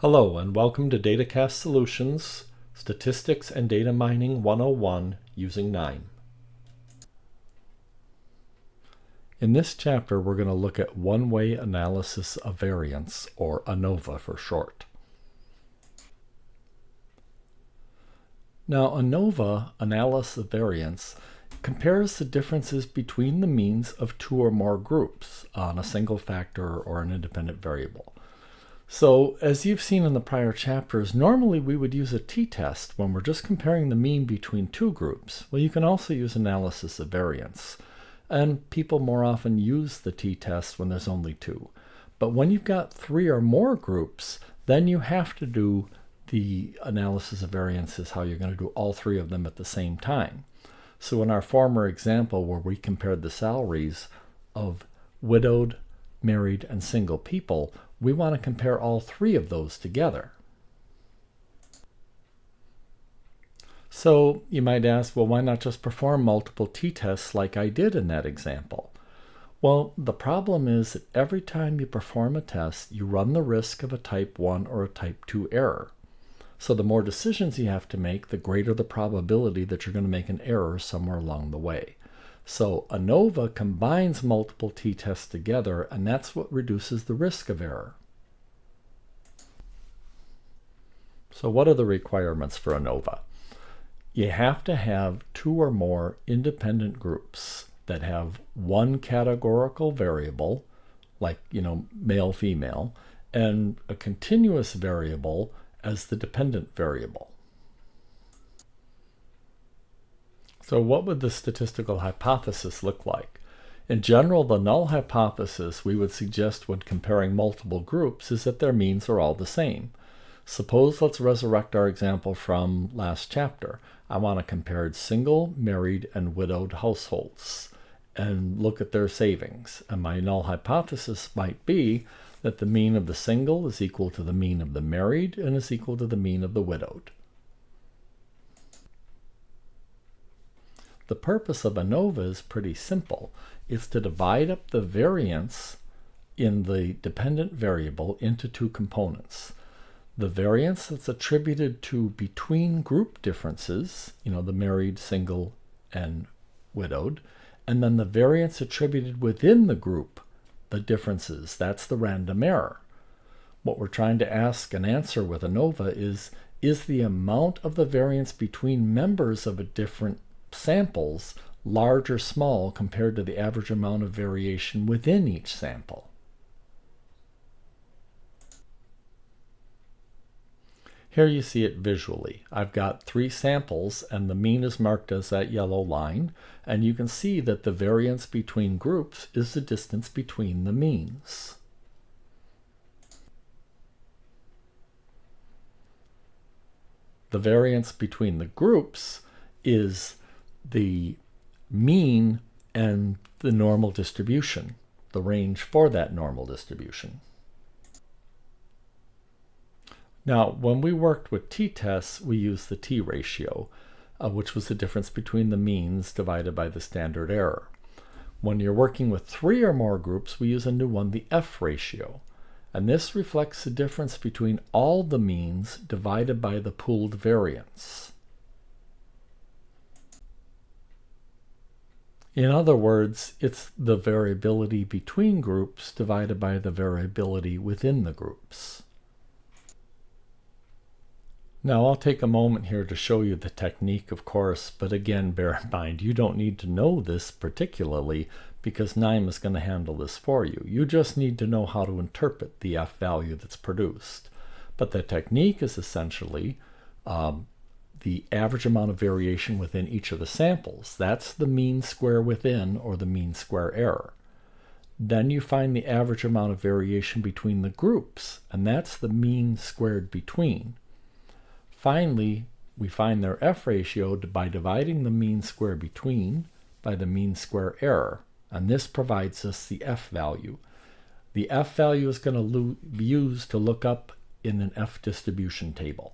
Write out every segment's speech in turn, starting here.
Hello and welcome to DataCast Solutions, Statistics and Data Mining 101 using KNIME. In this chapter, we're going to look at one-way analysis of variance, or ANOVA for short. Now, ANOVA, analysis of variance, compares the differences between the means of two or more groups on a single factor or an independent variable. So, as you've seen in the prior chapters, normally we would use a t-test when we're just comparing the mean between two groups. Well, you can also use analysis of variance. And people more often use the t-test when there's only two. But when you've got three or more groups, then you have to do the analysis of variance is how you're going to do all three of them at the same time. So in our former example where we compared the salaries of widowed, married, and single people, we want to compare all three of those together. So you might ask, well, why not just perform multiple t-tests like I did in that example? Well, the problem is that every time you perform a test, you run the risk of a type 1 or a type 2 error. So the more decisions you have to make, the greater the probability that you're going to make an error somewhere along the way. So ANOVA combines multiple t-tests together, and that's what reduces the risk of error. So what are the requirements for ANOVA? You have to have two or more independent groups that have one categorical variable, like male, female, and a continuous variable as the dependent variable. So what would the statistical hypothesis look like? In general, the null hypothesis we would suggest when comparing multiple groups is that their means are all the same. Suppose let's resurrect our example from last chapter. I want to compare single, married, and widowed households and look at their savings. And my null hypothesis might be that the mean of the single is equal to the mean of the married and is equal to the mean of the widowed. The purpose of ANOVA is pretty simple. It's to divide up the variance in the dependent variable into two components. The variance that's attributed to between group differences, the married, single, and widowed, and then the variance attributed within the group, the differences, that's the random error. What we're trying to ask and answer with ANOVA is the amount of the variance between members of a different samples large or small compared to the average amount of variation within each sample? Here you see it visually. I've got three samples and the mean is marked as that yellow line, and you can see that the variance between groups is the distance between the means. The variance between the groups is the mean and the normal distribution, the range for that normal distribution. Now, when we worked with t-tests, we used the t-ratio, which was the difference between the means divided by the standard error. When you're working with three or more groups, we use a new one, the f-ratio. And this reflects the difference between all the means divided by the pooled variance. In other words, it's the variability between groups divided by the variability within the groups. Now I'll take a moment here to show you the technique, of course, but again, bear in mind, you don't need to know this particularly because KNIME is going to handle this for you. You just need to know how to interpret the f value that's produced. But the technique is essentially the average amount of variation within each of the samples. That's the mean square within, or the mean square error. Then you find the average amount of variation between the groups, and that's the mean squared between. Finally, we find their f-ratio by dividing the mean square between by the mean square error, and this provides us the f value. The f value is going to be used to look up in an f distribution table.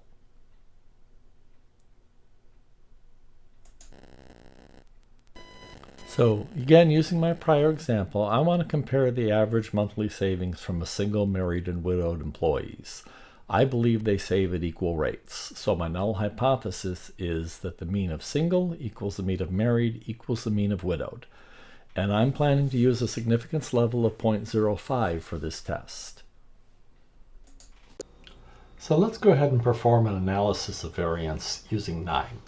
So again, using my prior example, I want to compare the average monthly savings from a single, married, and widowed employees. I believe they save at equal rates. So my null hypothesis is that the mean of single equals the mean of married equals the mean of widowed. And I'm planning to use a significance level of 0.05 for this test. So let's go ahead and perform an analysis of variance using KNIME.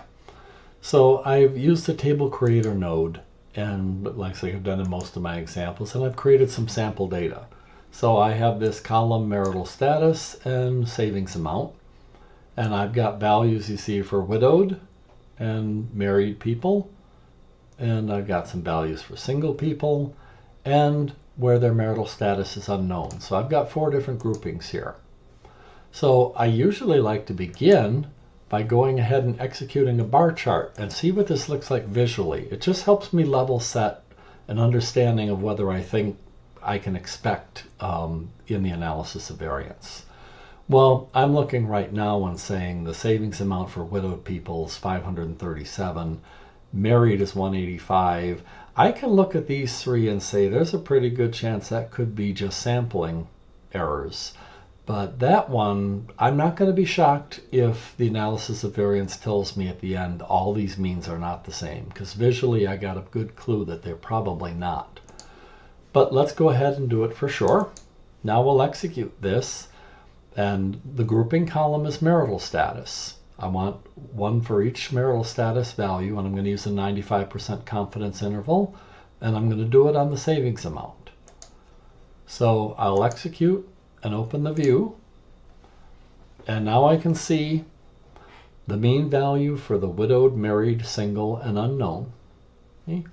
So I've used the table creator node, and like I've done in most of my examples, and I've created some sample data. So I have this column marital status and savings amount, and I've got values you see for widowed and married people, and I've got some values for single people and where their marital status is unknown. So I've got 4 different groupings here. So I usually like to begin by going ahead and executing a bar chart and see what this looks like visually. It just helps me level set an understanding of whether I think I can expect in the analysis of variance. Well, I'm looking right now and saying the savings amount for widowed people is 537, married is 185. I can look at these 3 and say there's a pretty good chance that could be just sampling errors. But that one, I'm not going to be shocked if the analysis of variance tells me at the end all these means are not the same, because visually I got a good clue that they're probably not. But let's go ahead and do it for sure. Now we'll execute this, and the grouping column is marital status. I want 1 for each marital status value, and I'm going to use a 95% confidence interval, and I'm going to do it on the savings amount. So I'll execute and open the view, and now I can see the mean value for the widowed, married, single, and unknown. Okay.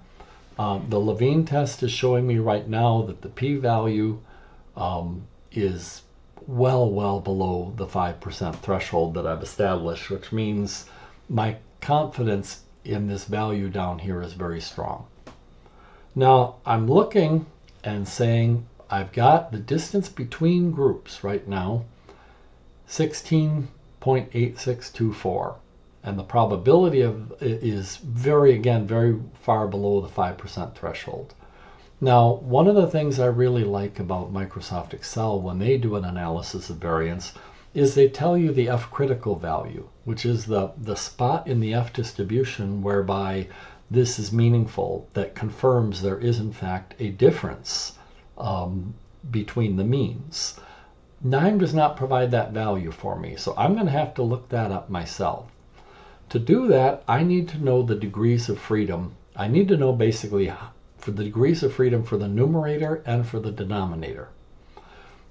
The Levine test is showing me right now that the p-value is well below the 5% threshold that I've established, which means my confidence in this value down here is very strong. Now I'm looking and saying I've got the distance between groups right now 16.8624, and the probability of it is very far below the 5% threshold. Now, one of the things I really like about Microsoft Excel when they do an analysis of variance is they tell you the F critical value, which is the spot in the F distribution whereby this is meaningful, that confirms there is in fact a difference between the means. KNIME does not provide that value for me, so I'm going to have to look that up myself. To do that, I need to know the degrees of freedom. I need to know basically for the degrees of freedom for the numerator and for the denominator.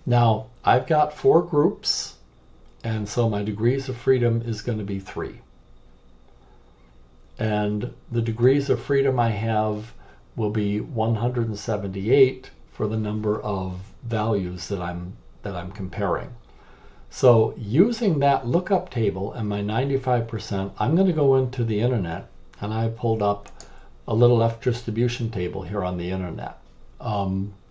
Now, I've got 4 groups, and so my degrees of freedom is going to be 3. And the degrees of freedom I have will be 178 for the number of values that I'm comparing. So using that lookup table and my 95%, I'm going to go into the internet, and I pulled up a little F distribution table here on the internet.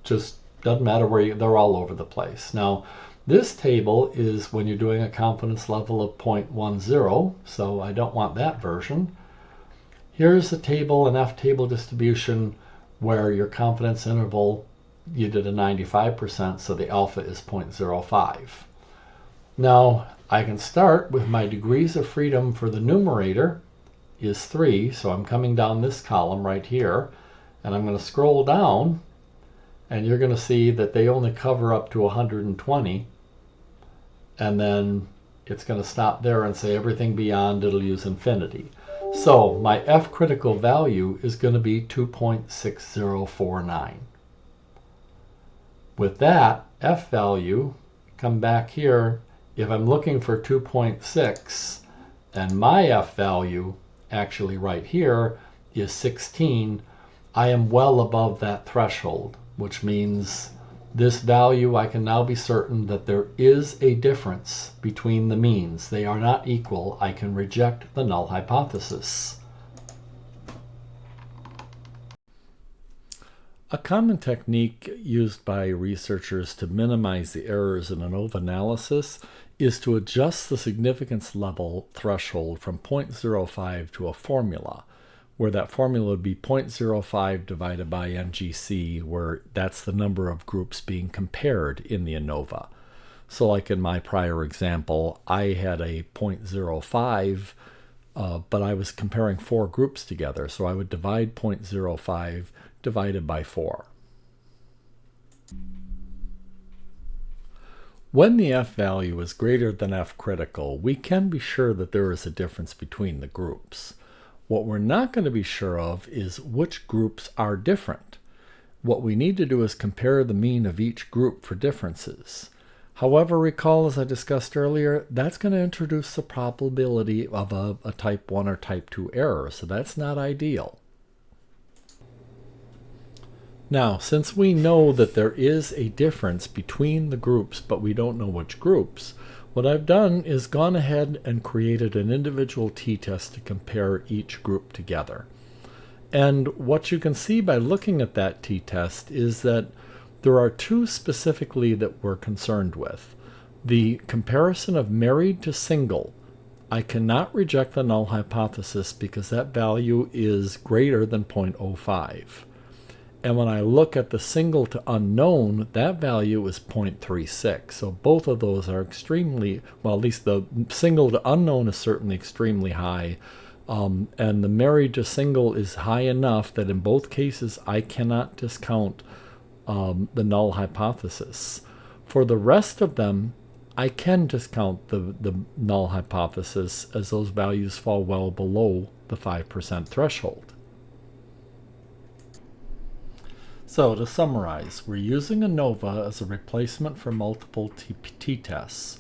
Just doesn't matter where they're all over the place. Now, this table is when you're doing a confidence level of 0.10, so I don't want that version. Here's a table, an F table distribution, where your confidence interval, you did a 95%, so the alpha is 0.05. Now, I can start with my degrees of freedom for the numerator is 3, so I'm coming down this column right here, and I'm going to scroll down, and you're going to see that they only cover up to 120, and then it's going to stop there and say everything beyond it'll use infinity. So my F critical value is going to be 2.6049. With that F value, come back here, if I'm looking for 2.6 and my F value actually right here is 16, I am well above that threshold, which means this value I can now be certain that there is a difference between the means. They are not equal. I can reject the null hypothesis. A common technique used by researchers to minimize the errors in ANOVA analysis is to adjust the significance level threshold from 0.05 to a formula, where that formula would be 0.05 divided by NGC, where that's the number of groups being compared in the ANOVA. So like in my prior example, I had a 0.05, but I was comparing 4 groups together. So I would divide 0.05 divided by 4. When the F value is greater than F critical, we can be sure that there is a difference between the groups. What we're not going to be sure of is which groups are different. What we need to do is compare the mean of each group for differences. However, recall, as I discussed earlier, that's going to introduce the probability of a type 1 or type 2 error, so that's not ideal. Now, since we know that there is a difference between the groups, but we don't know which groups, what I've done is gone ahead and created an individual t-test to compare each group together. And what you can see by looking at that t-test is that there are 2 specifically that we're concerned with. The comparison of married to single. I cannot reject the null hypothesis because that value is greater than 0.05. And when I look at the single to unknown, that value is 0.36. So both of those are extremely, well, at least the single to unknown is certainly extremely high. And the married to single is high enough that in both cases I cannot discount the null hypothesis. For the rest of them, I can discount the null hypothesis as those values fall well below the 5% threshold. So to summarize, we're using ANOVA as a replacement for multiple t-tests,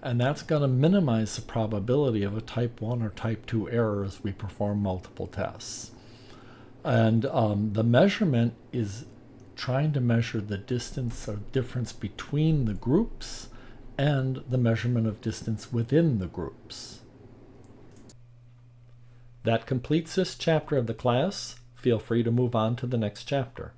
and that's going to minimize the probability of a type 1 or type 2 error as we perform multiple tests. And the measurement is trying to measure the distance or difference between the groups and the measurement of distance within the groups. That completes this chapter of the class. Feel free to move on to the next chapter.